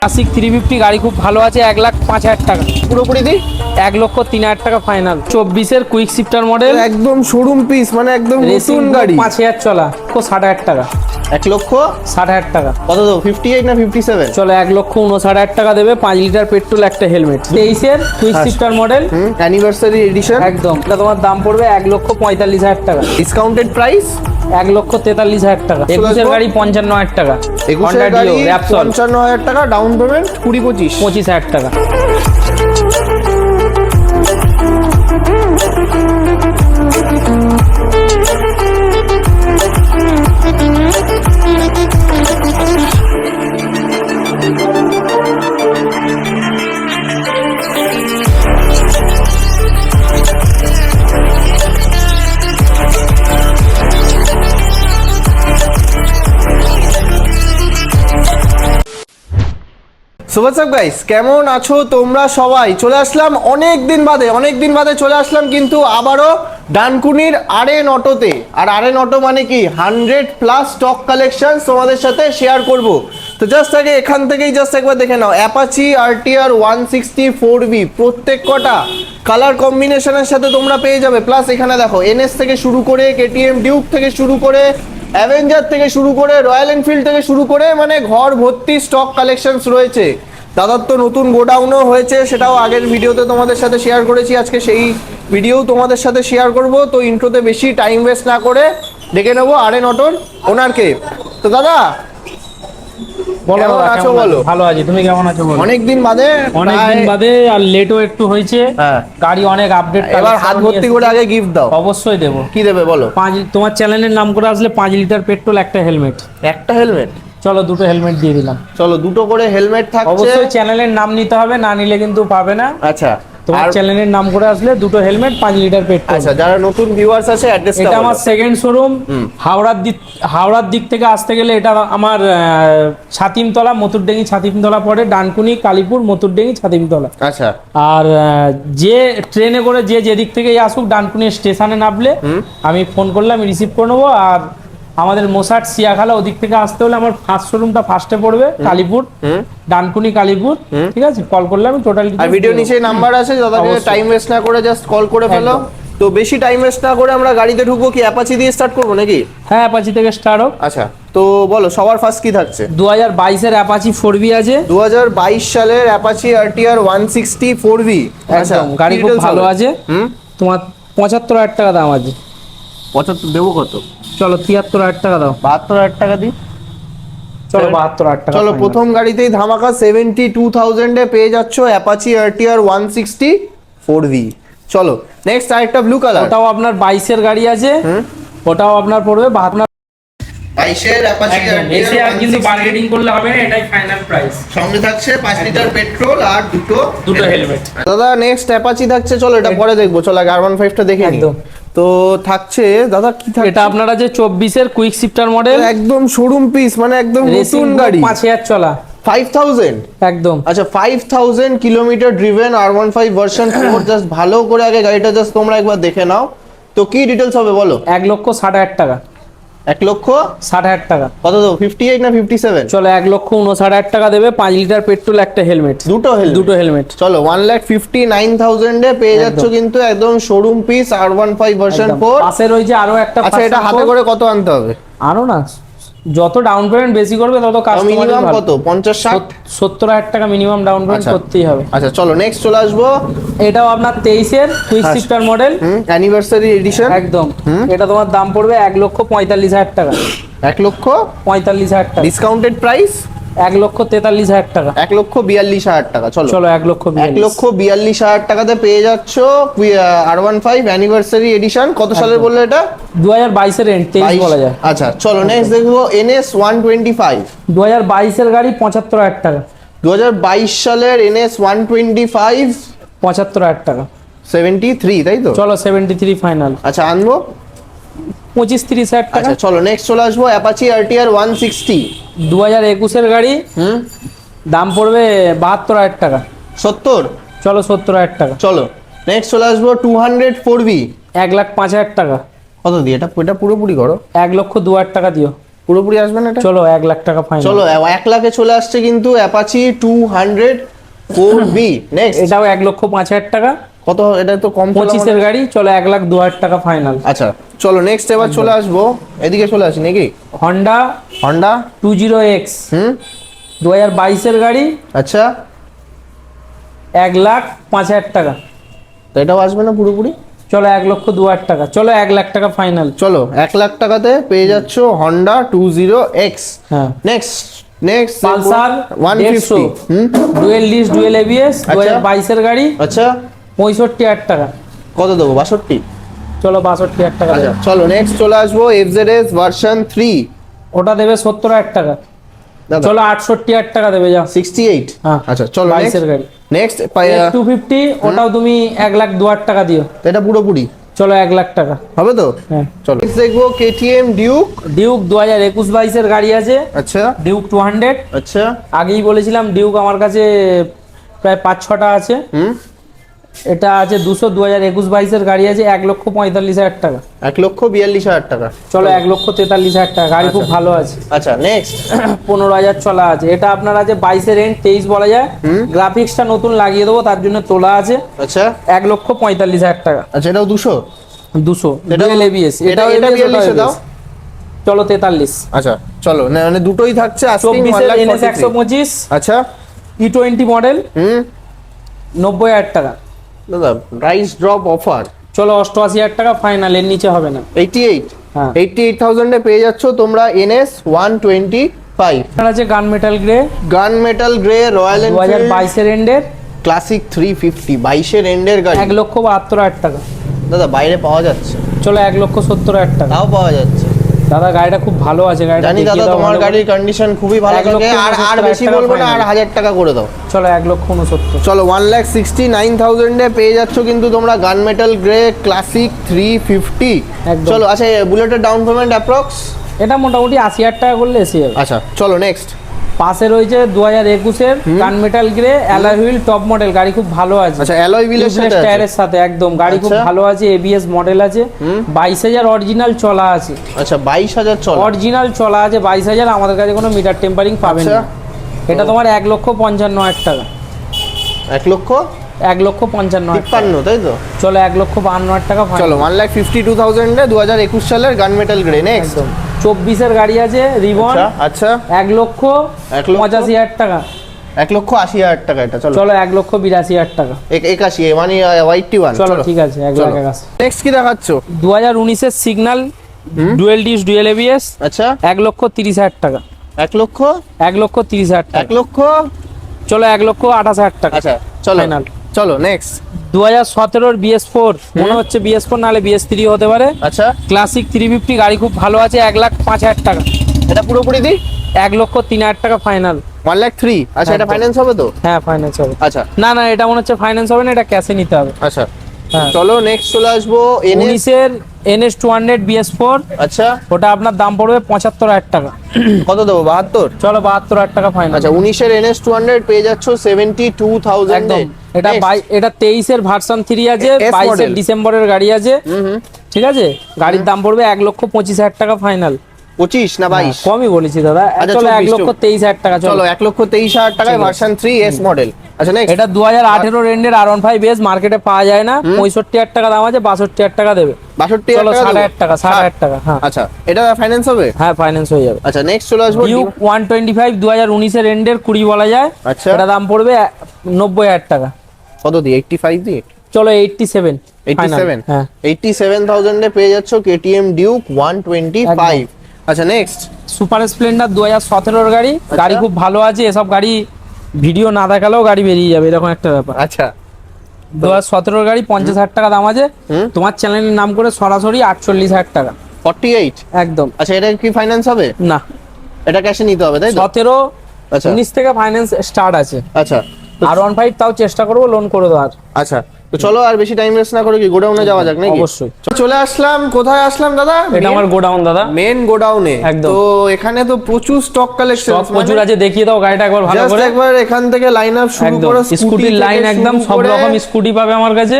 Classic 350 গাড়ি খুব ভালো আছে, 1,05,000 টাকা পুরোপুরি দিই 1,03,000 টাকা ফাইনাল। 24-এর কুইক শিফটার মডেল, একদম শোরুম পিস, মানে একদম নতুন গাড়ি। 5,000 চলা, 60,000 টাকা। 1,60,000 টাকা কত দেবো? 58 না 57? চলো 1,59,000 টাকা দেবে, 5 লিটার পেট্রোল, একটা হেলমেট। 23-এর quick shifter model, anniversary edition একদম। এটা তোমার দাম পড়বে 1,45,000 টাকা। ডিসকাউন্টেড প্রাইস 1,43,000 টাকা। 21-এর গাড়ি 55,000 টাকা। 21-এর গাড়ি 55,000 টাকা, ডাউন পেমেন্ট 20-25 25,000 টাকা। সুবাসক গাইস, কেমন আছো তোমরা সবাই? চলে আসলাম অনেক দিন বাদে চলে আসলাম, কিন্তু আবারও ডানকুনির আরএন অটোতে। আর আরএন অটো মানে কি 100+ স্টক কালেকশন তোমাদের সাথে শেয়ার করব। তো জাস্ট আগে এখান থেকেই জাস্ট একবার দেখে নাও, অ্যাপাচি আরটিআর 160 4V প্রত্যেক কটা কালার কম্বিনেশনের সাথে তোমরা পেয়ে যাবে। প্লাস এখানে দেখো এনএস থেকে শুরু করে, কেটিএম ডিউক থেকে শুরু করে, অ্যাভেঞ্জার থেকে শুরু করে, রয়্যাল এনফিল্ড থেকে শুরু করে, মানে ঘর ভর্তি স্টক কালেকশনস রয়েছে। দাদার তো নতুন গোডাউনও হয়েছে, সেটাও আগের ভিডিওতে তোমাদের সাথে শেয়ার করেছি। আজকে সেই ভিডিও তোমাদের সাথে শেয়ার করব। তো ইন্ট্রোতে বেশি টাইম ওয়েস্ট না করে ডেকে নেবো আরএন অটোর ওনারকে। তো দাদা কেমন আছো বলো? ভালো আছি, তুমি কেমন আছো বলো? অনেকদিন বাদে আর লেটও একটু হয়েছে। গাড়ি অনেক আপডেট। এবার হাত ভর্তি করে আগে গিফট দাও। অবশ্যই দেবো। কি দেবে বলো? তোমার চ্যানেলের নাম করে আসলে 5 লিটার পেট্রোল, একটা হেলমেট। একটা হেলমেট? চলো দুটো হেলমেট দিয়ে দিলাম। চলো দুটো করে হেলমেট থাকছে। অবশ্যই চ্যানেলের নাম নিতে হবে, না নিলে কিন্তু পাবে না। আচ্ছা, তোমার চ্যানেলের নাম করে আসলে দুটো হেলমেট, 5 লিটার পেট্রোল। আচ্ছা, যারা নতুন ভিউয়ার্স আছে অ্যাড্রেসটা এটা আমার সেকেন্ড শোরুম। হাওড়ার দিক থেকে আসতে গেলে এটা আমার ছাতিমতলা, মতুরডেঙ্গি ছাতিমতলা পড়ে, ডানকুনি কালীপুর মতুরডেঙ্গি ছাতিমতলা। আচ্ছা, আর যে ট্রেনে করে যেদিক থেকেই আসুক, ডানকুনি স্টেশনে নামলে আমি ফোন করলে আমি রিসিভ করে নেবো। আর আমাদের মোসাট সিয়াখালা ওদিক থেকে আসতে হলে আমার ফার্স্ট শোরুমটা ফার্স্টে পড়বে কালীপুর, ডানকুনি কালীপুর। ঠিক আছে, কল করলে আমি টোটাল। আর ভিডিও নিচে নাম্বার আছে, দাদাকে টাইম ওয়েস্ট না করে জাস্ট কল করে ফেলো। তো বেশি টাইম ওয়েস্ট না করে আমরা গাড়িতে ঢুকবো। কি অ্যাপাচি দিয়ে স্টার্ট করবো নাকি? হ্যাঁ, অ্যাপাচি থেকে স্টার্ট হোক। আচ্ছা, তো বলো সবার ফার্স্ট কি থাকছে? 2022-এর অ্যাপাচি 4V আছে। 2022 সালের অ্যাপাচি আরটিআর 160 4V। আচ্ছা, গাড়ি খুব ভালো আছে। তোমার 75,000 টাকা দাম আছে। 75 দেবো কত? চলো 73,000 টাকা দাও। 72,000 টাকা দিই। চলো 72,000 টাকা। চলো প্রথম গাড়িতেই ধামাকা 72,000 এ পেয়ে যাচ্ছ অ্যাপাচি আরটিআর 160 4V। চলো নেক্সট আরেকটা ব্লু কালার। ওটাও আপনার 22-এর গাড়ি আছে। ওটাও আপনার পড়বে 22-এর অ্যাপাচি এসে আর কিন্তু বার্গেনিং করলে হবে না, এটাই ফাইনাল প্রাইস। সঙ্গে থাকছে 5 লিটার পেট্রোল আর দুটো হেলমেট। দাদা নেক্সট অ্যাপাচি থাকছে, চলো এটা পরে দেখবো। চলো আগে R15টা দেখে নিই। তো থাকছে দাদা কি থাকছে? এটা আপনারা যে 24-এর কুইক শিফটার মডেল, একদম শোরুম পিস, মানে একদম নতুন গাড়ি। 5,000 চলা, 5,000 একদম। আচ্ছা, 5,000 kilometre driven R15 version 4। Just ভালো করে আগে গাড়িটা জাস্ট তোমরা একবার দেখে নাও। তো কি ডিটেলস হবে বলো? 1,60,000 টাকা। 1,60,000 টাকা কত দেবো? 58 না 57? চলো 1,59,000 টাকা দেবে, 5 লিটার পেট্রোল, একটা হেলমেট। দুটো হেলমেট। চলো 1,59,000 এ পেয়ে যাচ্ছ কিন্তু একদম শোরুম পিস R15 ভার্সন 4। পাশে রয়েছে আরো একটা। আচ্ছা, এটা হাতে করে কত আনতে হবে? আরো না, যত ডাউন পেমেন্ট বেশি করবে তত কাস্টমার। মিনিমাম কত? 50-60? 70,000 টাকা মিনিমাম ডাউন পেমেন্ট করতেই হবে। আচ্ছা, চলো নেক্সট চলে আসবো। এটাও আপনার 23-এর quick shifter model, anniversary edition, একদম। এটা তোমার দাম পড়বে 1,45,000 টাকা। 1,45,000 টাকা। ডিসকাউন্টেড প্রাইস 1,43,000 টাকা। 1,42,000 টাকা। চলো 1,42,000 টাকাতে পেয়ে যাচ্ছ R15 অ্যানিভার্সারি এডিশন। কত সালের বললে এটা? 2022-এর এন্ড, 23 বলা যায়। আচ্ছা, চলো নেক্সট দেখবো NS 125। 2022-এর গাড়ি 75,000 টাকা। 2022 সালের NS 125 75,000 টাকা। 73, তাই তো? চলো 73 ফাইনাল। আচ্ছা, আনবো 25-30,000 টাকা। আচ্ছা, চলো নেক্সট চলে আসবো অ্যাপাচি আরটিআর 160। 2021-এর গাড়ি, দাম পড়বে 72,000 টাকা। 70? চলো 70,000 টাকা। চলো নেক্সট চলে আসবো 200 4V। 1,05,000 টাকা। কত দিয়ে এটা পুরোপুরি করো? 1,02,000 টাকা দিও। পুরোপুরি আসবে না এটা? চলো 1 লাখ টাকা ফাইনাল। চলো 1 লাখে চলে আসছে কিন্তু অ্যাপাচি 200 4B। নেক্সট এটাও 1,05,000 টাকা। কত? এটা তো কম চলা 25-এর মনে- গাড়ি, চলো 1,02,000 টাকা ফাইনাল। আচ্ছা চলো নেক্সট এবার চলে আসবো, এদিকে চলে আসি নাকি? হন্ডা হন্ডা 20X 2022-এর গাড়ি, আচ্ছা 1,05,000 টাকা। তো এটাও আসবে না পুরোপুরি? চলো 1,02,000 টাকা, চলো 1 লাখ টাকা ফাইনাল। চলো 1 লাখ টাকাতে পেয়ে যাচ্ছ হন্ডা 20X। হ্যাঁ। Next Pulsar 150। Dual disc dual ABS আচ্ছা। 2022-এর গাড়ি, আচ্ছা 65,000 টাকা। কত দেবো? 62? চলো 62,000 টাকা আচ্ছা দেবে। চলো নেক্সট চলে আসবো FZS ভার্সন 3। ওটা দেবে 70,000 টাকা। দাদা চলো 68,000 টাকা দেবে, যাও। 68? হ্যাঁ। আচ্ছা চলো 22-এর গাড়ি। নেক্সট 250, ওটাও তুমি 1,02,000 টাকা দিও। এটা পুরোপুরি চলো 1 লাখ টাকা। হবে তো? হ্যাঁ। চলো নেক্সট দেখবো KTM ডিউক। ডিউক 2021-22-এর গাড়ি আছে, আচ্ছা ডিউক 200। আচ্ছা আগেই বলেছিলাম ডিউক আমার কাছে প্রায় 5-6টা আছে। এটা আছে 200, 2021-22-এর গাড়ি আছে 1,45,000 টাকা। 1,42,000 টাকা। চলো 1,43,000 টাকা, গাড়ি খুব ভালো আছে। আচ্ছা নেক্সট 15,000 চলা আছে। এটা আপনার আছে 22-এর এন্ড, 23 বলা যায়। গ্রাফিক্সটা নতুন লাগিয়ে দেবো, তার জন্য তোলা আছে আচ্ছা 1,45,000 টাকা। আচ্ছা এটাও 200? 200 এটাও- ডুয়েল এবিএস, এটা এটাও ABS, 42 ওটাও দাও। ABS। চলো 43। আচ্ছা চলো মানে দুটোই থাকছে asking 24-এর NS 1,43,000। 125 আচ্ছা E20 মডেল, 90,000 টাকা। দাদা প্রাইস ড্রপ অফার চলো 88,000 টাকা ফাইনাল, এর নিচে হবে না। 88? হ্যাঁ। 88,000 এ পেয়ে যাচ্ছ তোমরা NS 125। আপনার আছে gun metal grey gun metal grey Royal Enfield 2022-এর এন্ডের, ক্লাসিক 350 22-এর এন্ডের গাড়ি। 1,72,000 টাকা। দাদা বাইরে পাওয়া যাচ্ছে? চলো 1,70,000 টাকা। তাও পাওয়া যাচ্ছে? দাদা গাড়িটা খুব ভালো আছে, গাড়িটা জানি দেখিয়ে দাদা দাও তোমার ভালো করে। গাড়ির কন্ডিশন খুবই ভালো 1,69,000 থাকে, আর বেশি টাকা বলবো না, আর final। 1000 টাকা করে দাও। চলো 1,69,000। চলো 1,69,000 এ পেয়ে যাচ্ছ কিন্তু তোমরা গান মেটাল গ্রে ক্লাসিক 350। একদম। চলো আচ্ছা বুলেটের ডাউন পেমেন্ট অ্যাপ্রক্স? এটা মোটামুটি 80,000 টাকা করলে এসে যাবে। আচ্ছা চলো নেক্সট পাশে রয়েছে 2021-এর gun metal grey alloy wheel top model, গাড়ি খুব ভালো আছে। আচ্ছা অ্যালয় হুইলের সাথে আছে? টায়ারের সাথে একদম, গাড়ি খুব আচ্ছা। ভালো আছে, এবিএস মডেল আছে। 22,000 অরিজিনাল চলা আছে। আচ্ছা 22,000 চলো। অরিজিনাল চলা আছে 22,000, আমাদের কাছে কোনো মিটার টেম্পারিং পাবেন আচ্ছা। না। এটা তোমার 1,55,000 টাকা। 1,55,000 টাকা। 1,53,000 তাই তো? চলো 1,52,000 টাকা final। চলো 1,52,000 এ 2021 সালের গান মেটাল গ্রে। নেক্সট একদম 24-এর গাড়ি আছে রিবন, আচ্ছা 1,85,000 টাকা। 1,80,000 টাকা এটা। চলো চলো 1,82,000 টাকা। 81 মানে 81। চলো ঠিক আছে, 1,81,000। নেক্সট কি দেখাচ্ছ? 2019-এর signal dual disc dual ABS, আচ্ছা 1,30,000 টাকা। 1,30,000 টাকা। 1,00,000? চলো 1,28,000 টাকা। আচ্ছা চলো Final। চলো নেক্সট 2017-এর BS4, মনে হচ্ছে BS4 নাহলে BS3 হতে পারে। আচ্ছা ক্লাসিক 350, গাড়ি খুব ভালো আছে, 1,05,000 টাকা। এটা পুরোপুরি দিই? 1,03,000 টাকা ফাইনাল। 1,03,000? আচ্ছা এটা একদম। ফাইন্যান্স হবে তো? হ্যাঁ ফাইন্যান্স হবে। আচ্ছা না না, এটা মনে হচ্ছে ফাইন্যান্স হবে না, এটা ক্যাশে নিতে হবে। আচ্ছা হ্যাঁ। চলো নেক্সট চলে আসবো NS। 19-এর NS 200 BS4, আচ্ছা ওটা আপনার দাম পড়বে 75,000 টাকা। কত দেবো? 72? চলো 72,000 টাকা ফাইনাল। আচ্ছা 19-এর NS 200 পেয়ে যাচ্ছ 72,000 একদম। এ। এটা Next। এটা 23-এর ভার্সন 3 আছে, S 22-এর model। ডিসেম্বরের গাড়ি আছে। ঠিক আছে, গাড়ির দাম পড়বে 1,25,000 টাকা ফাইনাল। 25 না 22? কমই বলেছি দাদা। আচ্ছা, চলো 24, 1,23,000 টাকা। চলো চলো 1,23,000 টাকায় ঠিক আছে। Version 3 S model. আচ্ছা নেক্সট এটা 2018 রেন্ডের R15 এস, মার্কেটে পাওয়া যায় না। 65,000 টাকা দাম আছে, 62,000 টাকা দেবে। 62,000 চলো টাকা 60,000 টাকা, 60,000 টাকা। হ্যাঁ আচ্ছা এটা ফাইন্যান্স হবে? হ্যাঁ ফাইন্যান্স হয়ে যাবে। আচ্ছা নেক্সট চলে আসবো ডিউক 125 2019-এর এন্ডের 20 বলা যায়। আচ্ছা। এটা দাম পড়বে 90,000 টাকা। কত দিই? 85 দিই? চলো 87 final। 87? হ্যাঁ 87,000 এ পেয়ে যাচ্ছ KTM ডিউক 125। আচ্ছা নেক্সট সুপার স্প্লেন্ডার 2017-এর গাড়ি, গাড়ি খুব ভালো আছে। এসব গাড়ি ভিডিও না দেখালেও গাড়ি বেরিয়ে যাবে, এরকম একটা ব্যাপার। আচ্ছা 2017-এর গাড়ি 50,000 টাকা দাম আছে। তোমার চ্যানেলের নাম করে সরাসরি 48,000 টাকা। 48? একদম। আচ্ছা এটা কি ফাইন্যান্স হবে? না, এটা ক্যাশে নিতে হবে তাই তো? 17, আচ্ছা 19 থেকে ফাইন্যান্স স্টার্ট আছে। আচ্ছা R15 তাও চেষ্টা করবো লোন করে দেওয়ার। আচ্ছা তো চলো আর বেশি টাইম ওয়েস্ট না করে কি গোডাউনে যাওয়া যাক নাকি? অবশ্যই। চলে আসলাম, কোথায় আসলাম দাদা? এটা আমার গোডাউন দাদা, মেন গোডাউনে। একদম। তো এখানে তো প্রচুর স্টক কালেকশন, সব প্রচুর আছে, দেখিয়ে দাও গাড়িটা একবার ভালো করে। একবার এখান থেকে লাইন আপ শুরু একদম করে স্কুটির লাইন, একদম সব রকম স্কুটি পাবে আমার কাছে।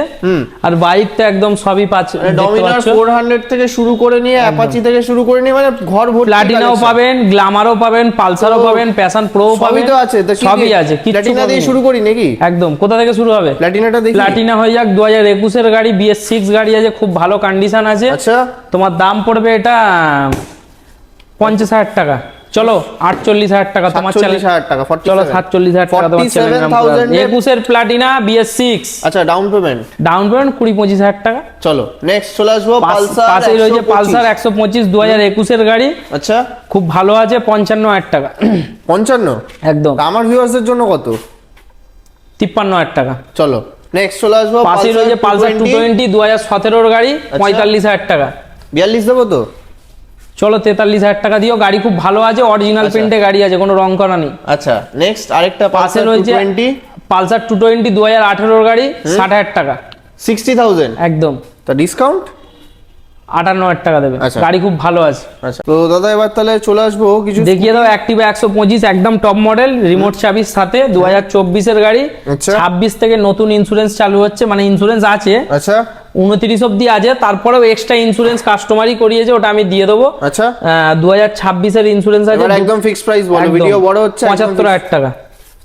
আর বাইক তো একদম সবই পাচ্ছে, ডমিনার 400 থেকে শুরু করে নিয়ে অ্যাপাচি থেকে শুরু করে নিয়ে মানে ঘর ভর্তি প্লাটিনাও পাবেন, গ্ল্যামারও পাবেন, পালসারও পাবেন, প্যাশন প্রো পাবেন, সবই তো আছে। তো সবই আছে। প্লাটিনা দিয়ে শুরু করি নাকি? একদম। কোথা থেকে শুরু হবে? প্লাটিনাটা দেখি। প্লাটিনা হয়ে যাক, 2021 এর গাড়ি, BS6 গাড়ি আছে, খুব ভালো কন্ডিশন আছে। আচ্ছা, তোমার দাম পড়বে এটা 50,000 টাকা। চলো 48,000 টাকা তোমার চ্যানেল। 47,000 টাকা, চলো 47,000 টাকা তোমার চ্যানেল। 21 এর প্লাটিনা BS6। আচ্ছা, ডাউন পেমেন্ট 20-25,000 টাকা। চলো নেক্সট চলে আসবো পালসার। পাশেই রয়েছে পালসার 125 2021 এর গাড়ি, আচ্ছা খুব ভালো আছে, 55,000 টাকা। 55? একদম। আমার ভিউয়ার্সদের জন্য কত? 53,000 টাকা। চলো নেক্সট চলে আসবো পাশেই রয়েছে পালসার 220 2017 এর গাড়ি, 45,000 টাকা। 42 দেবো তো? চলো 43,000 টাকা দিও, গাড়ি খুব ভালো আছে, অরিজিনাল প্রিন্টে গাড়ি আছে, কোনো রং করা নেই। আচ্ছা নেক্সট আরেকটা পাশে পালসার রয়েছে 220 পালসার 220 2018 এর গাড়ি, 60,000 টাকা। 60,000? একদম। তা ডিসকাউন্ট 58,000 টাকা দেবে, আচ্ছা। গাড়ি খুব ভালো আছে। আচ্ছা তো দাদা এবার তাহলে চলে আসবো কিছু দেখিয়ে দাও। অ্যাক্টিভা 125 একদম টপ মডেল, রিমোট চাবির সাথে, 2024 এর গাড়ি। আচ্ছা। 26 থেকে নতুন ইন্স্যুরেন্স চালু হচ্ছে, মানে ইন্স্যুরেন্স আছে, আচ্ছা 29 অব্দি আছে, তারপরেও এক্সট্রা ইন্স্যুরেন্স কাস্টমারই করিয়েছে, ওটা আমি দিয়ে দেবো। আচ্ছা 2026 এর ইন্স্যুরেন্স আছে। এবার একদম ফিক্সড প্রাইস বলো, একদম। ভিডিও বড় হচ্ছে। 75,000 টাকা।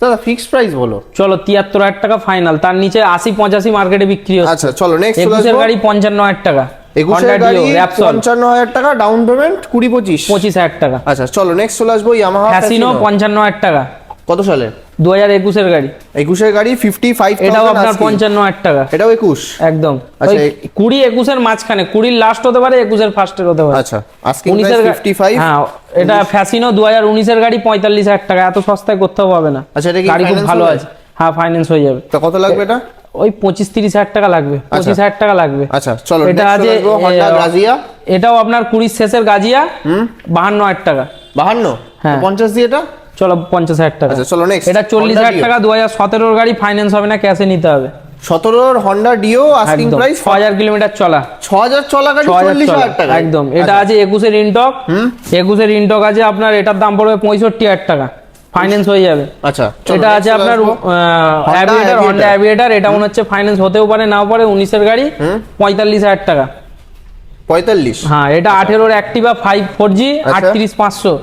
দাদা ফিক্সড প্রাইস বলো। চলো 73,000 টাকা ফাইনাল, তার নিচে 80-85 মার্কেটে বিক্রি হচ্ছে। আচ্ছা চলো নেক্সট চলে 21 এর আসবো গাড়ি 55,000 টাকা। 21 এর Honda গাড়ি Dio, Repsol 55,000 টাকা, ডাউন পেমেন্ট 20-25? 25,000 টাকা। আচ্ছা চলো নেক্সট চলে আসবো ইয়ামাহা ফ্যাসিনো 55,000 টাকা। কত সালে? 2021 এর গাড়ি। 21 এর গাড়ি 55,000। এটাও আপনার 55,000 টাকা। এটাও 21? একদম। আচ্ছা, 20-21 এর মাঝখানে, 20 লাস্ট হতে পারে, 21 এর ফার্স্টের হতে পারে। আচ্ছা আস্কিং 19 প্রাইস এর 55। হ্যাঁ, এটা ফ্যাসিনো 2019 এর গাড়ি, 45,000 টাকা। এত সস্তায় করতে হবে না। আচ্ছা, এটা কি গাড়ি খুব finance ভালো হবে? আছে। হ্যাঁ ফাইন্যান্স হয়ে যাবে। তো কত লাগবে এটা? ওই 25-30,000 টাকা লাগবে, 25,000 টাকা লাগবে। আচ্ছা চলো এটা next আছে চলে আসবো Honda Grazia। এটাও আপনার 20 শেষের গাজিয়া, 52,000 টাকা। 52? হ্যাঁ। 50 দিয়ে এটা? চলো 50,000 টাকা। আচ্ছা চলো নেক্সট এটা 40,000 টাকা, 2017 এর গাড়ি, ফাইন্যান্স হবে না, ক্যাশে নিতে হবে। 17 এর Honda Dio আস্কিং একদম। প্রাইস 6,000 কিলোমিটার চলা। 6,000 চলা গাড়ি 40,000 টাকা? একদম। এটা আছে 21 এর ইনটক, 21 এর ইনটক আছে আপনার, এটার দাম পড়বে 65,000 টাকা, ফাইন্যান্স হয়ে যাবে। আচ্ছা এটা আছে আপনার অ্যাভিয়েটার, Honda অ্যাভিয়েটার, এটা মনে হচ্ছে ফাইন্যান্স হতেও পারে নাও পারে, 19 এর গাড়ি, 45,000 টাকা। 45? হ্যাঁ, এটা 18 এর অ্যাক্টিভা 5 4G, 38,500।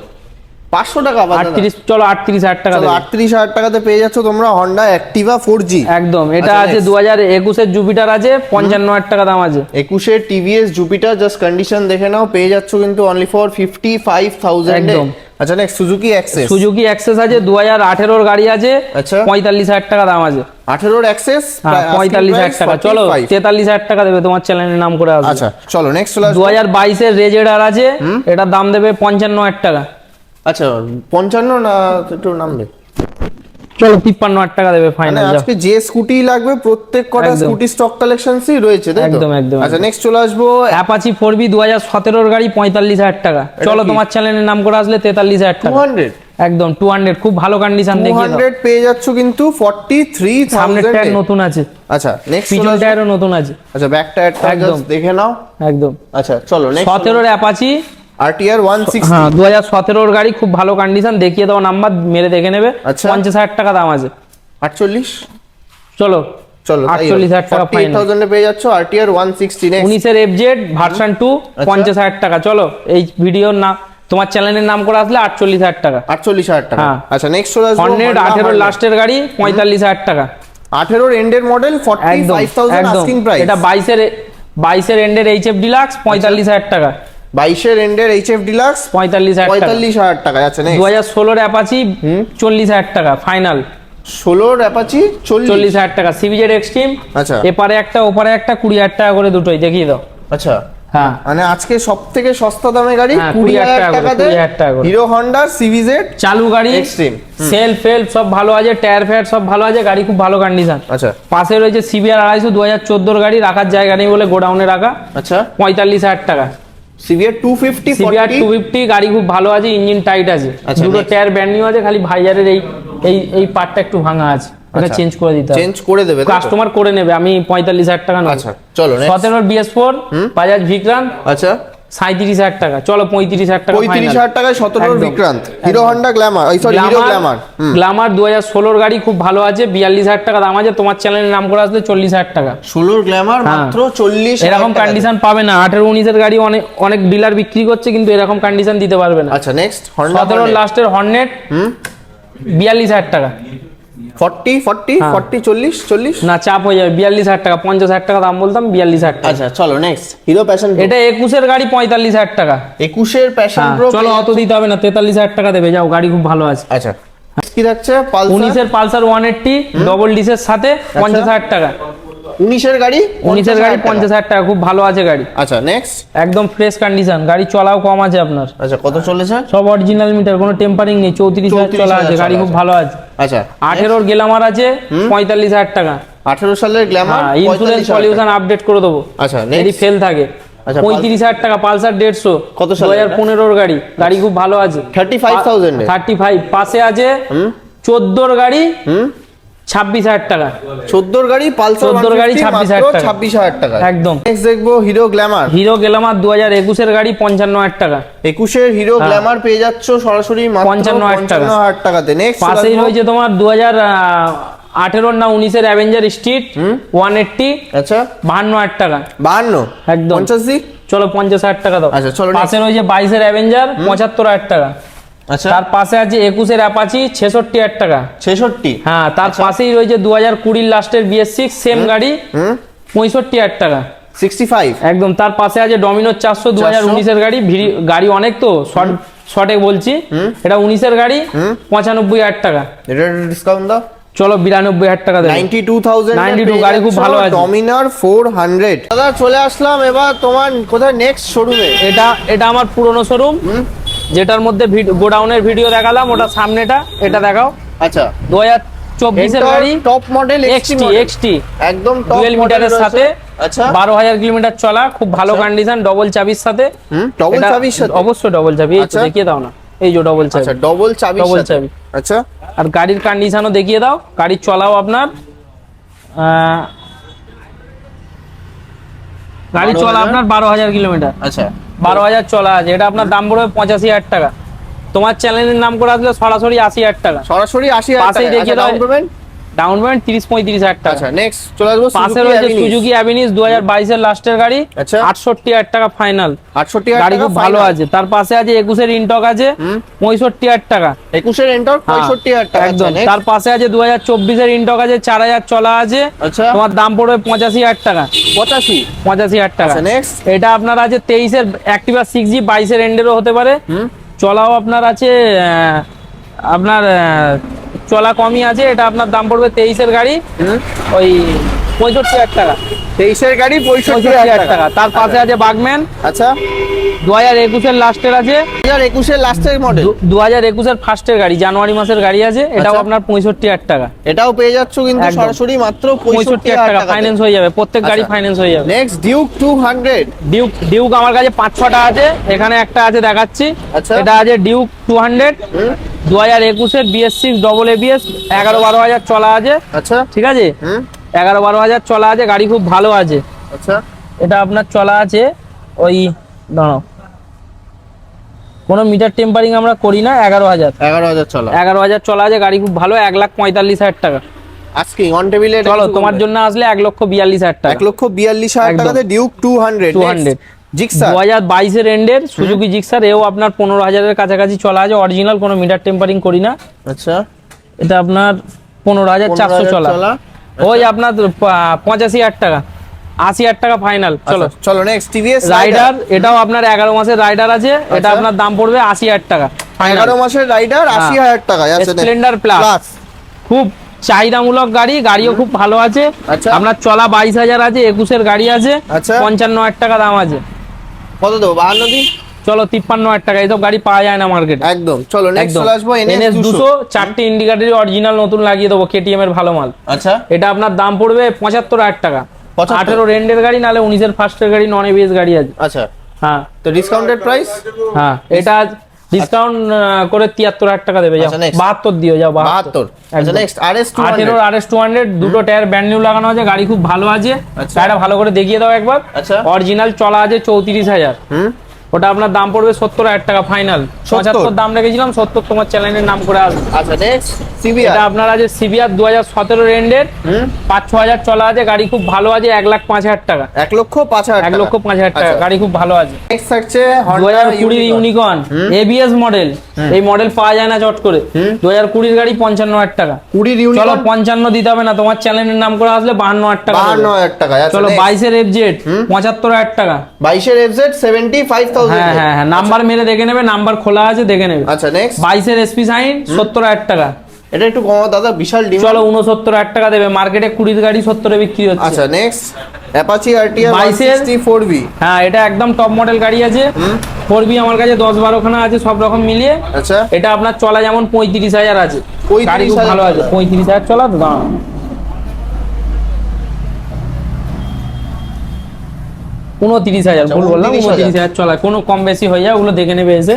500 টাকা বাদ দাদা। 38, চলো 38,000 টাকা চলো দেবে। 38,000 টাকাতে পেয়ে যাচ্ছ তোমরা Honda Activa 4G। একদম। এটা আচ্ছা, আছে next। 2021 এর জুপিটার আছে, 55,000 টাকা দাম আছে। 21 এর TVS Jupiter জাস্ট কন্ডিশন দেখে নাও, পেয়ে যাচ্ছ কিন্তু অনলি ফর 55,000 এ। একদম। আচ্ছা next Suzuki access. Suzuki access আছে, 2018 এর গাড়ি আছে, আচ্ছা 45,000 টাকা দাম আছে। 18 এর অ্যাক্সেস হ্যাঁ 45,000 টাকা। চলো 43,000 টাকা দেবে, তোমার চ্যানেলের নাম করে আসবে। আচ্ছা চলো নেক্সট চলে আসবো 2022 এর রেজেডার আছে, এটার দাম দেবে 55,000 টাকা। আচ্ছা 55 না একটু নামবে? চলো 53,000 টাকা দেবে মানে ফাইনাল। আজকে যে স্কুটি লাগবে প্রত্যেক কটা একদম। স্কুটি স্টক কালেকশনসই রয়েছে তাই তো? একদম, একদম, আচ্ছা নেক্সট চলে আসবো অ্যাপাচি 4B 2017 এর গাড়ি, 45,000 টাকা। চলো কি? তোমার চ্যানেলের নাম করে আসলে 43,000 টাকা। 200। একদম 200, খুব ভালো কন্ডিশন, দেখিয়ে দাও। 200 পেয়ে যাচ্ছ কিন্তু 43,000। সামনের টায়ার নতুন আছে, আচ্ছা নেক্সট চলে পিছন আসবো টায়ারও নতুন আছে। আচ্ছা ব্যাক টায়ারটা একদম। জাস্ট দেখে নাও। একদম। আচ্ছা চলো নেক্সট 17 এর অ্যাপাচি, RTR 160। হ্যাঁ 2017 এর গাড়ি, খুব ভালো কন্ডিশন, দেখিয়ে দাও, নাম্বার মেরে দেখে নেবে। আচ্ছা। 50,000 টাকা দাম আছে। 48? চলো চলো 48,000 টাকা ফাইনাল। 48,000 এ পেয়ে যাচ্ছ RTR 160। নেক্সট 19 এর FZ ভার্সন 2, 50,000 টাকা। চলো এই ভিডিওর নাম, তোমার চ্যানেলের নাম করে আসলে 48,000 টাকা। 48,000 টাকা। হ্যাঁ। আচ্ছা নেক্সট চলে আসবো হর্নেট 18 লাস্টের গাড়ি, 45,000 টাকা। 18 এন্ডের মডেল, একদম 45,000 একদম। Asking price. এটা 22 এর এন্ডের HF ডিলাক্স, 45,000 টাকা। 22 এন্ডের HF ডিলাক্স 45,000 টাকা। 45,000 টাকা। আচ্ছা নেক্সট 2016 এর অ্যাপাচি 40,000 টাকা ফাইনাল। 16 এর অ্যাপাচি 40,000 টাকা। CBZ এক্সট্রিম, আচ্ছা এপারে একটা ওপারে একটা, 20,000 টাকা করে দুটোই, দেখিয়ে দাও। আচ্ছা হ্যাঁ মানে আজকে সবথেকে সস্তা দামে গাড়ি হ্যাঁ, 20,000 20,000 টাকাতে 20,000 টাকা করে। হিরো হন্ডা CVZ চালু গাড়ি, এক্সট্রিম। সেলফ ফেল্প সব ভালো আছে, টায়ার ফ্যাট সব ভালো আছে, গাড়ি খুব ভালো কন্ডিশন। আচ্ছা পাশে রয়েছে CBR 250 2014 গাড়ি, রাখার জায়গা নেই বলে গোডাউনে রাখা, আচ্ছা 45,000 টাকা। CBR 250 CBR 40। 250 গাড়ি খুব ভালো আছে, ইঞ্জিন টাইট আছে, আচ্ছা, দুটো next। টায়ার ব্র্যান্ড নিউ আছে, খালি ভাইজারের এই এই পার্টটা একটু ভাঙা আছে, এটা আচ্ছা। চেঞ্জ করে দিতে হবে। চেঞ্জ করে দেবে তাই তো? কাস্টমার করে নেবে, আমি 45,000 টাকা নেব। আচ্ছা চলো next। 17 BS4 বাজাজ ভিক্রান্ত আচ্ছা 37,000 টাকা, চলো 35,000 টাকা 35,000 টাকায় 17 একদম। Vikrant, hero Honda Glamour, sorry hero Glamour. Glamour 2016 গাড়ি খুব ভালো আছে, 42,000 টাকা দাম আছে, তোমার চ্যানেলের নাম করে আসলে 40,000 টাকা। 16 গ্ল্যামার মাত্র 40। এরকম কন্ডিশন পাবে না, 18 19 গাড়ি অনেক অনেক ডিলার বিক্রি করছে, কিন্তু এরকম কন্ডিশন দিতে পারবে না। আচ্ছা নেক্সট হন্ডা 17 লাস্টের হর্নেট 42,000 টাকা। 40 40 40 40 40। না চাপ হয়ে যাবে, 42,000 টাকা, 50,000 টাকা দাম বলতাম, 42,000 টাকা। আচ্ছা চলো নেক্সট হিরো প্যাশন। এটা 21 গাড়ি 45,000 টাকা। 21 প্যাশন প্রো। চলো অত দিতে হবে না, 43,000 টাকা দেবে, যাও, গাড়ি খুব ভালো আছে। আচ্ছা কি থাকছে? পালসার 19 পালসার 180 ডবল ডিসের সাথে 50,000 টাকা। 19 গাড়ি 19 গাড়ি 50,000 টাকা, খুব ভালো আছে গাড়ি, আচ্ছা নেক্সট। একদম ফ্রেশ কন্ডিশন, গাড়ি চলাও কম আছে আপনার, আচ্ছা কত চলেছে? সব অরিজিনাল মিটার, কোনো টেম্পারিং নেই, 34,000 চলা আছে, গাড়ি খুব ভালো আছে। আচ্ছা 18 গ্ল্যামার আছে 45,000 টাকা। 18 সালের গ্ল্যামার ইন্স্যুরেন্স পলিউশন আপডেট করে দেবো, আচ্ছা যদি নেক্সট। ফেল থাকে। আচ্ছা 35,000 টাকা পালসার 150, কত সালের? 2015 গাড়ি, গাড়ি খুব ভালো আছে। 35,000 এ? 35। পাশে আছে 14 গাড়ি 26,000 টাকা। 14 গাড়ি পালসার 14 গাড়ি 26,000 টাকা। 26,000 টাকা একদম। নেক্সট দেখবো হিরো গ্ল্যামার। হিরো গ্ল্যামার 2021 গাড়ি 55,000 টাকা। 21 হিরো গ্ল্যামার পেয়ে যাচ্ছ সরাসরি মাত্র 55,000 টাকা। 55,000 টাকাতে। নেক্সট পাশেই রয়েছে তোমার 2018 না 19 অ্যাভেঞ্জার স্ট্রিট 180 আচ্ছা 52,000 টাকা। 52 একদম। 85। চলো 50,000 টাকা দাও। আচ্ছা, চলো পাশে রয়েছে 22 অ্যাভেঞ্জার 75,000 টাকা। আচ্ছা তার পাশে আছে 21 অ্যাপাচি 66,000 টাকা। 66। হ্যাঁ, তার পাশেই রয়েছে 2020 লাস্টের BS6 সেম গাড়ি 65,000 টাকা। 65। একদম। তার পাশে আছে ডমিনোর 400 2019 গাড়ি, গাড়ি অনেক তো শর্টে বলছি, এটা 19 গাড়ি 95,000 টাকা। এটা ডিসকাউন্ট দাও। চলো 92,000 টাকা দেবে। 92,000 92 গাড়ি খুব ভালো আছে। ডমিনার 400। দাদা চলে আসলাম এবার তোমার কোথায় নেক্সট শোরুমে। এটা আমার পুরনো শোরুম, যেটার মধ্যে গোডাউনের ভিডিও দেখালাম, ওটা সামনেটা, এটা দেখাও। আচ্ছা 2024 এর গাড়ি, টপ মডেল XT একদম টপ ডুয়েল মিটারের সাথে। আচ্ছা 12,000 কিলোমিটার চলা, খুব ভালো কন্ডিশন, ডবল চাবির সাথে। ডবল এটা চাবির সাথে? অবশ্যই ডবল চাবি, এই তো আচ্ছা। দেখিয়ে দাও না, এই যে ডবল চাবি। আচ্ছা ডবল চাবি ডবল চাবি। আচ্ছা আর গাড়ির কন্ডিশনও দেখিয়ে দাও, গাড়ির চলাও আপনার গাড়ি চলা আপনার 12,000 কিলোমিটার। আচ্ছা 12,000 চলা আছে, এটা আপনার দাম পড়বে 85,000 টাকা। তোমার চ্যানেলের নাম করে আসলে সরাসরি 80,000 টাকা। সরাসরি 80,000 পাশেই টাকা। দেখিয়ে আচ্ছা, দাও, ডাউন পেমেন্ট? ডাউন পেমেন্ট 30-35,000 টাকা। আচ্ছা নেক্সট চলে আসবো পাশে রয়েছে সুজুকি অ্যাভিনিস 2022 এর লাস্টের গাড়ি, আচ্ছা। 68,000 টাকা ফাইনাল। 68,000 গাড়ি টাকা খুব ভালো final। আছে। তার পাশে আছে 21 এর ইনটক আছে 65,000 টাকা। 21 এন্টার 65,000 টাকা। একদম। আচ্ছা, তার পাশে আছে 2024 এর ইনটক আছে 4,000 চলা আছে, আচ্ছা তোমার দাম পড়বে 85,000 টাকা। 85,000 টাকা। আচ্ছা নেক্সট এটা আপনার আছে 23 এর অ্যাক্টিভা 6G, 22 এর এন্ডেরও হতে পারে। চলাও আপনার আছে আপনার চলা কমই আছে, এটা আপনার দাম পড়বে 23 এর গাড়ি ওই 65,000 টাকা। 23 এর গাড়ি 65,000 টাকা। তার পাশে আছে বাগম্যান আচ্ছা 2021 এর লাস্টের আছে, 2021 এর লাস্টের মডেল। 2021 এর ফার্স্টের গাড়ি, জানুয়ারি মাসের গাড়ি আছে, এটাও আচ্ছা। আপনার 65,000 টাকা। এটাও পেয়ে যাচ্ছ কিন্তু একদম। সরাসরি মাত্র 65,000 টাকা ফাইন্যান্স হয়ে যাবে, প্রত্যেক গাড়ি আচ্ছা। ফাইন্যান্স হয়ে যাবে। Next Duke 200। ডিউক আমার কাছে 5-6টা আছে, এখানে একটা আছে দেখাচ্ছি। আচ্ছা। এটা আছে ডিউক 200 2021 এর BS6 ডবল ABS, 11-12 হাজার চলা আছে। আচ্ছা ঠিক আছে, 11-12 হাজার চলা আছে, গাড়ি খুব ভালো আছে। আচ্ছা এটা আপনার চলা আছে ওই দাঁড়াও, কোনো মিটার টেম্পারিং আমরা করি না, 11,000 চলা 11,000 চলা আছে, গাড়ি খুব ভালো, 1,45,000 টাকা। আজকে অন টেবিলে চলো তোমার জন্য আসলে 1,42,000 টাকা। 1,42,000 একদম। টাকাতে ডিউক 200 জিক্সার 2022 এর এন্ডের সুজুকি জিক্সার, এও আপনার 15,000 এর কাছাকাছি চলা আছে, অরিজিনাল, কোনো মিটার টেম্পারিং করি না। আচ্ছা এটা আপনার 15,400 চলা, ওই আপনার 85,000 টাকা, 80,000 টাকা ফাইনাল। চলো চলো নেক্সট টিভিএস রাইডার, এটাও আপনার 11 মাসের রাইডার আছে, এটা আচ্ছা। আপনার দাম পড়বে 80,000 টাকা। 11 মাসের রাইডার 80,000 টাকা। স্প্লেন্ডার প্লাস, খুব চাহিদামূলক গাড়ি, গাড়িও খুব ভালো আছে। আচ্ছা। আপনার চলা 22,000 আছে, 21 এর গাড়ি আছে, আচ্ছা। 55,000 টাকা দাম আছে। কত দেবো? 52 দিন। চলো 53,000 টাকা, এইসব গাড়ি পাওয়া যায় না মার্কেটে। একদম। চলো নেক্সট চলে আসবো NS 200, 4টি ইন্ডিকেটরই অরিজিনাল নতুন লাগিয়ে দেবো, KTM এর ভালো মাল। আচ্ছা এটা আপনার দাম পড়বে 75,000 টাকা। 75? 18 রেন্ডের গাড়ি, নালে 19 এর ফার্স্টের গাড়ি, নন ABS গাড়ি আছে। আচ্ছা হ্যাঁ তো ডিসকাউন্টেড প্রাইস? হ্যাঁ, এটা ডিসকাউন্ট করে 73,000 টাকা দেবে, যাও আচ্ছা, next। 72 দিও, যাও 72। আচ্ছা নেক্সট RS 18 RS 200 দুটো টায়ার ব্র্যান্ড নিউ লাগানো আছে, গাড়ি খুব ভালো আছে। আচ্ছা। টায়ারটা ভালো করে দেখিয়ে দাও একবার। আচ্ছা। অরিজিনাল চলা আছে 34,000, ওটা আপনার দাম পড়বে 70,000 টাকা ফাইনাল। 75 দাম রেখেছিলাম, 70 তোমার চ্যানেলের নাম করে আসবে। আচ্ছা নেক্সট CBR। এটা আপনার আছে সিবিআর 2017 এন্ডের, 5-6 চলা আছে, গাড়ি খুব ভালো আছে, 1,05,000 টাকা। 1,05,000 টাকা। 1,05,000 টাকা, আচ্ছা। গাড়ি খুব ভালো আছে। নেক্সট থাকছে Honda 2020 ইউনিকর্ন ABS মডেল, এই মডেল পাওয়া যায় না চট করে। 2020 গাড়ি 55,000 টাকা। 20 চলো ইউনিকর্ন 55 দিতে হবে না, তোমার চ্যানেলের নাম করে আসলে 52,000 টাকা দেবে। 52,000 টাকা। আচ্ছা চলো next। 22 এর FZ 75,000 টাকা। 22 এর FZ 75,000। হ্যাঁ হ্যাঁ হ্যাঁ, নাম্বার মেরে দেখে নেবে, নাম্বার খোলা আছে দেখে নেবে। আচ্ছা নেক্সট 22 এর SP সাইন 70,000 টাকা। এটা একটু কমাও দাদা, বিশাল ডিমান্ড। চলো 69,000 টাকা দেবে, মার্কেটে 20 গাড়ি 70 বিক্রি হচ্ছে। আচ্ছা নেক্সট Apache RTR 22 এর 164B। হ্যাঁ, এটা একদম টপ মডেল গাড়ি আছে। 4B আমার কাছে 10-12 খানা আছে, সব রকম মিলিয়ে। আচ্ছা এটা আপনার চলা যেমন 35,000 আছে, 35,000 গাড়ি খুব ভালো আছে। 35,000 চলা তো দাঁড়াও। 29,000 ভুল বললাম, 29,000 চলা, কোনো কম বেশি হয়ে যায়, ওগুলো দেখে নেবে এসে।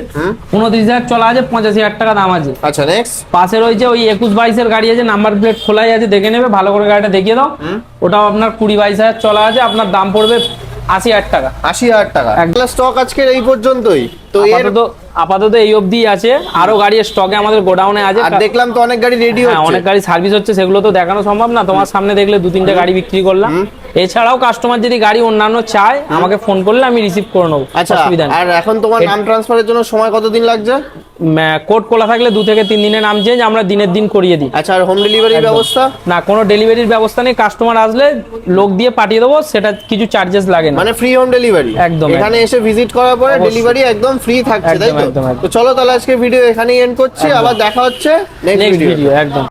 29,000 চলা আছে, 85,000 টাকা দাম আছে। আচ্ছা নেক্সট পাশে রয়েছে ওই 21-22 এর গাড়ি আছে, নাম্বার প্লেট খোলাই আছে, দেখে নেবে, ভালো করে গাড়িটা দেখিয়ে দাও। ওটাও আপনার 20-22,000 চলা আছে, আপনার দাম পড়বে 80,000 টাকা। 80,000 টাকা। একলা স্টক আজকের এই পর্যন্তই তো। এর আপাতত এই অবধি আছে, আরো গাড়ি স্টকে আমাদের গোডাউনে আছে। আর দেখলাম তো অনেক গাড়ি রেডি হ্যাঁ, হচ্ছে। অনেক গাড়ি সার্ভিস হচ্ছে, সেগুলো তো দেখানো সম্ভব না। তোমার সামনে দেখলে 2-3টে গাড়ি বিক্রি করলাম। এছাড়াও কাস্টমার যদি গাড়ি অন্যান্য চায়, আমাকে ফোন করলে আমি রিসিভ করে নেবো, আচ্ছা অসুবিধা নেই। আর এখন তোমার নাম ট্রান্সফারের জন্য সময় কতদিন লাগছে? কোড খোলা থাকলে 2 থেকে 3 দিনে নাম চেঞ্জ, আমরা দিনের দিন করিয়ে দিই। আচ্ছা আর হোম ডেলিভারির ব্যবস্থা? না, কোনো ডেলিভারির ব্যবস্থা নেই, কাস্টমার আসলে লোক দিয়ে পাঠিয়ে দেবো, সেটা কিছু চার্জেস লাগে না। মানে ফ্রি হোম ডেলিভারি? একদম। এখানে এসে ভিজিট করার পরে অবশ্যই। ডেলিভারি একদম ফ্রি থাকছে, তাই একদম, তো? একদম, একদম। তো চলো তাহলে আজকে ভিডিও এখানেই এন্ড করছি, আবার দেখা হচ্ছে নেক্সট নেক্সট ভিডিও। ভিডিও একদম।